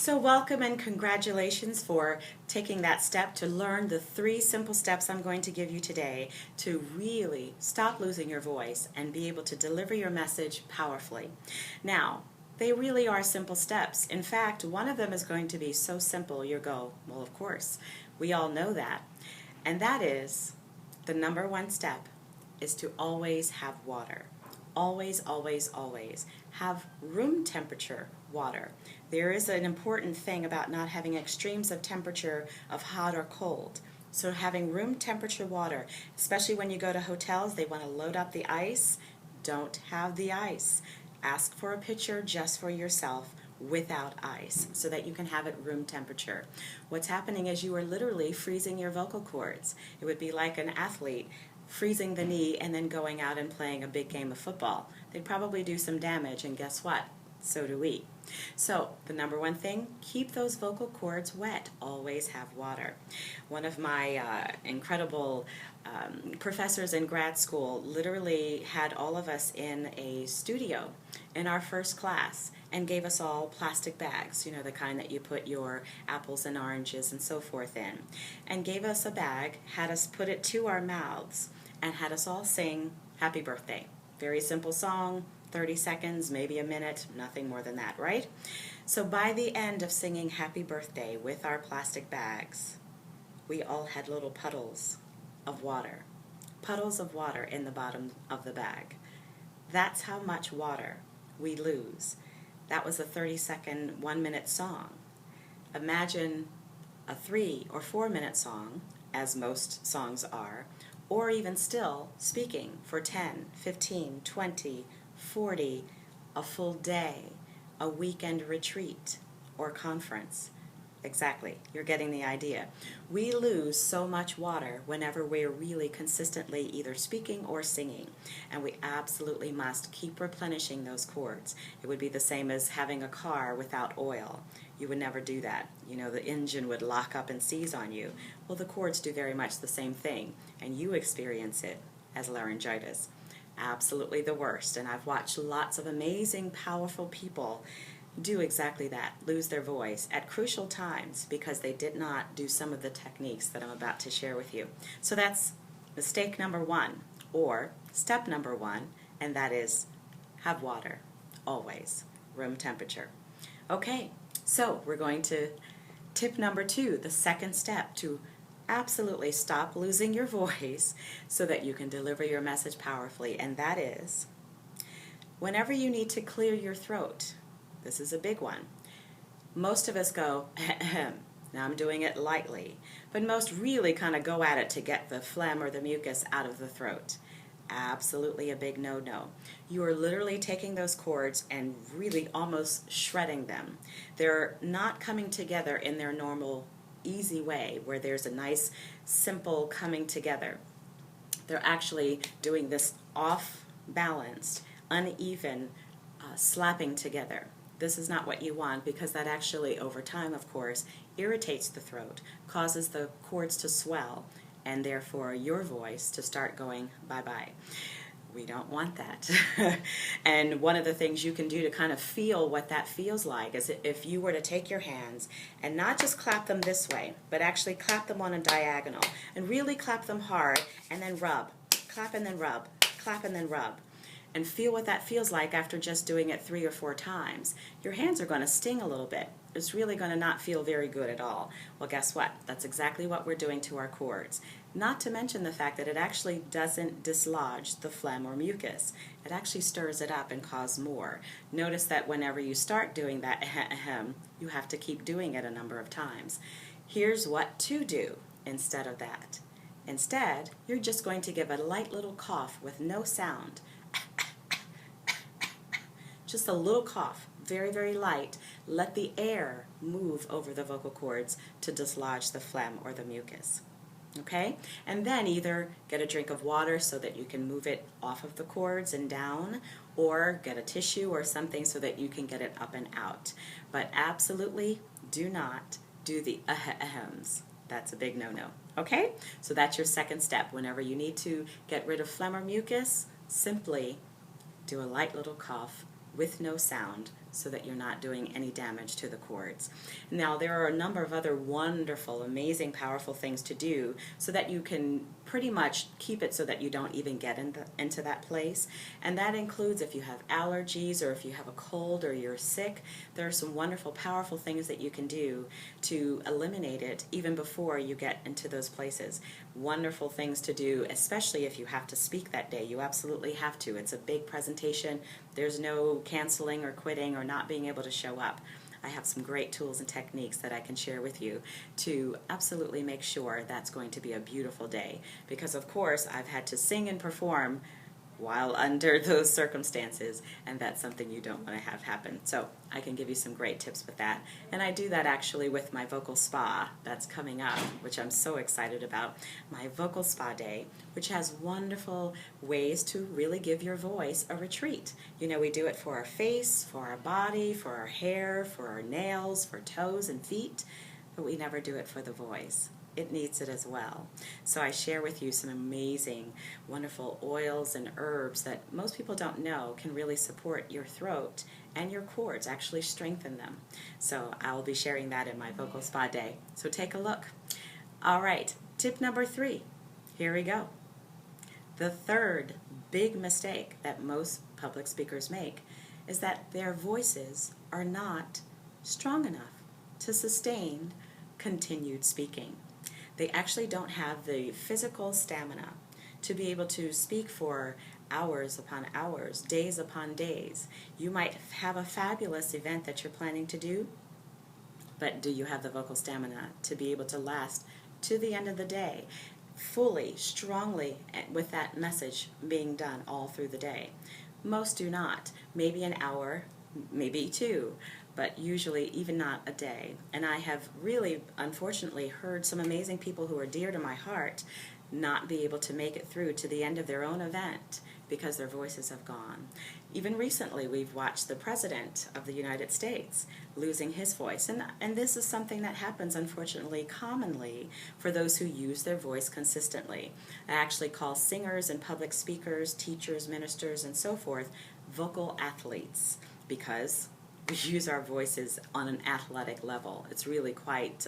So welcome and congratulations for taking that step to learn the 3 simple steps I'm going to give you today to really stop losing your voice and be able to deliver your message powerfully. Now, they really are simple steps. In fact, one of them is going to be so simple you'll go, well, of course, we all know that. And that is, the number 1 step is to always have water. Always, always, always have room temperature water. There is an important thing about not having extremes of temperature of hot or cold. So having room temperature water, especially when you go to hotels, they want to load up the ice. Don't have the ice. Ask for a pitcher just for yourself without ice so that you can have it room temperature. What's happening is you are literally freezing your vocal cords. It would be like an athlete freezing the knee and then going out and playing a big game of football. They'd probably do some damage, and guess what? So do we. So the number 1 thing, keep those vocal cords wet. Always have water. One of my incredible professors in grad school literally had all of us in a studio in our first class and gave us all plastic bags, you know, the kind that you put your apples and oranges and so forth in, and gave us a bag, had us put it to our mouths, and had us all sing Happy Birthday. Very simple song, 30 seconds, maybe a minute, nothing more than that, right? So by the end of singing Happy Birthday with our plastic bags, we all had little puddles of water in the bottom of the bag. That's how much water we lose. That was a 30-second, 1-minute song. Imagine a 3 or 4-minute song, as most songs are, or even still speaking for 10, 15, 20, 40, a full day, a weekend retreat or conference. Exactly, you're getting the idea. We lose so much water whenever we're really consistently either speaking or singing, and we absolutely must keep replenishing those cords. It would be the same as having a car without oil. You would never do that. You know, the engine would lock up and seize on you. Well, the cords do very much the same thing, and you experience it as laryngitis. Absolutely the worst, and I've watched lots of amazing, powerful people do exactly that, lose their voice at crucial times because they did not do some of the techniques that I'm about to share with you. So that's mistake number 1, or step number 1, and that is have water, always, room temperature. Okay, so we're going to tip number 2, the second step to absolutely stop losing your voice so that you can deliver your message powerfully, and that is whenever you need to clear your throat. This is a big one. Most of us go, ahem. Now I'm doing it lightly, but most really kind of go at it to get the phlegm or the mucus out of the throat. Absolutely a big no-no. You are literally taking those cords and really almost shredding them. They're not coming together in their normal, easy way where there's a nice, simple coming together. They're actually doing this off-balanced, uneven slapping together. This is not what you want because that actually, over time, of course, irritates the throat, causes the cords to swell, and therefore your voice to start going bye-bye. We don't want that. And one of the things you can do to kind of feel what that feels like is if you were to take your hands and not just clap them this way, but actually clap them on a diagonal and really clap them hard and then rub. Clap and then rub. Clap and then rub. And feel what that feels like after just doing it 3 or 4 times. Your hands are going to sting a little bit. It's really going to not feel very good at all. Well, guess what? That's exactly what we're doing to our cords. Not to mention the fact that it actually doesn't dislodge the phlegm or mucus. It actually stirs it up and causes more. Notice that whenever you start doing that ahem, you have to keep doing it a number of times. Here's what to do instead of that. Instead, you're just going to give a light little cough with no sound. Just a little cough, very, very light. Let the air move over the vocal cords to dislodge the phlegm or the mucus. Okay? And then either get a drink of water so that you can move it off of the cords and down, or get a tissue or something so that you can get it up and out. But absolutely do not do the ahems. That's a big no-no. Okay? So that's your second step. Whenever you need to get rid of phlegm or mucus, simply do a light little cough with no sound so that you're not doing any damage to the cords. Now, there are a number of other wonderful, amazing, powerful things to do so that you can pretty much keep it so that you don't even get into that place. And that includes if you have allergies or if you have a cold or you're sick, there are some wonderful, powerful things that you can do to eliminate it even before you get into those places. Wonderful things to do, especially if you have to speak that day. You absolutely have to. It's a big presentation. There's no canceling or quitting or not being able to show up. I have some great tools and techniques that I can share with you to absolutely make sure that's going to be a beautiful day. Because of course I've had to sing and perform while under those circumstances, and that's something you don't want to have happen. So I can give you some great tips with that. And I do that actually with my vocal spa that's coming up, which I'm so excited about. My vocal spa day, which has wonderful ways to really give your voice a retreat. You know, we do it for our face, for our body, for our hair, for our nails, for toes and feet, but we never do it for the voice. It needs it as well. So I share with you some amazing, wonderful oils and herbs that most people don't know can really support your throat and your cords, actually strengthen them. So I'll be sharing that in my vocal spa day. So take a look. All right, tip number 3. Here we go. The third big mistake that most public speakers make is that their voices are not strong enough to sustain continued speaking. They actually don't have the physical stamina to be able to speak for hours upon hours, days upon days. You might have a fabulous event that you're planning to do, but do you have the vocal stamina to be able to last to the end of the day, fully, strongly, with that message being done all through the day? Most do not. Maybe an hour, maybe 2. But usually even not a day. And I have really, unfortunately, heard some amazing people who are dear to my heart not be able to make it through to the end of their own event because their voices have gone. Even recently, we've watched the President of the United States losing his voice. And this is something that happens, unfortunately, commonly for those who use their voice consistently. I actually call singers and public speakers, teachers, ministers, and so forth, vocal athletes, because we use our voices on an athletic level. It's really quite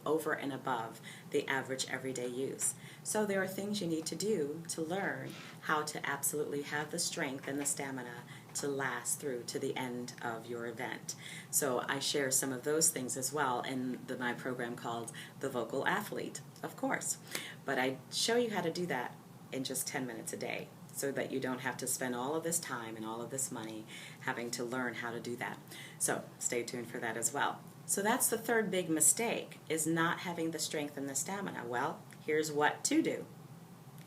over and above the average everyday use. So there are things you need to do to learn how to absolutely have the strength and the stamina to last through to the end of your event. So I share some of those things as well in my program called The Vocal Athlete, of course. But I show you how to do that in just 10 minutes a day, so that you don't have to spend all of this time and all of this money having to learn how to do that. So stay tuned for that as well. So that's the third big mistake, is not having the strength and the stamina. Well, here's what to do.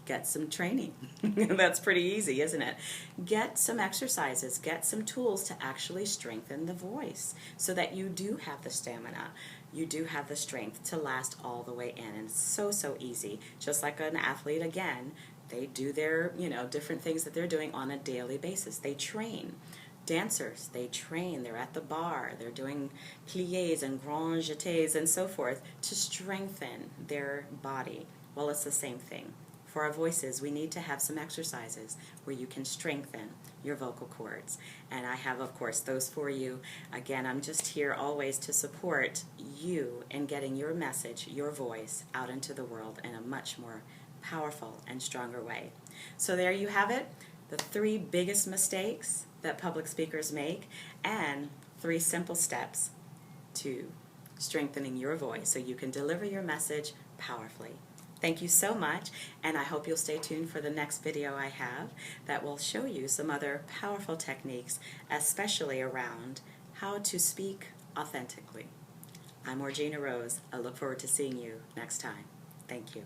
Get some training. That's pretty easy, isn't it? Get some exercises, get some tools to actually strengthen the voice so that you do have the stamina. You do have the strength to last all the way in. And it's so, so easy. Just like an athlete, again, they do their, different things that they're doing on a daily basis. They train. Dancers, they train. They're at the bar. They're doing pliés and grand jetés and so forth to strengthen their body. Well, it's the same thing. For our voices, we need to have some exercises where you can strengthen your vocal cords. And I have, of course, those for you. Again, I'm just here always to support you in getting your message, your voice, out into the world in a much more powerful and stronger way. So there you have it, the 3 biggest mistakes that public speakers make, and 3 simple steps to strengthening your voice so you can deliver your message powerfully. Thank you so much, and I hope you'll stay tuned for the next video I have that will show you some other powerful techniques, especially around how to speak authentically. I'm Orgena Rose. I look forward to seeing you next time. Thank you.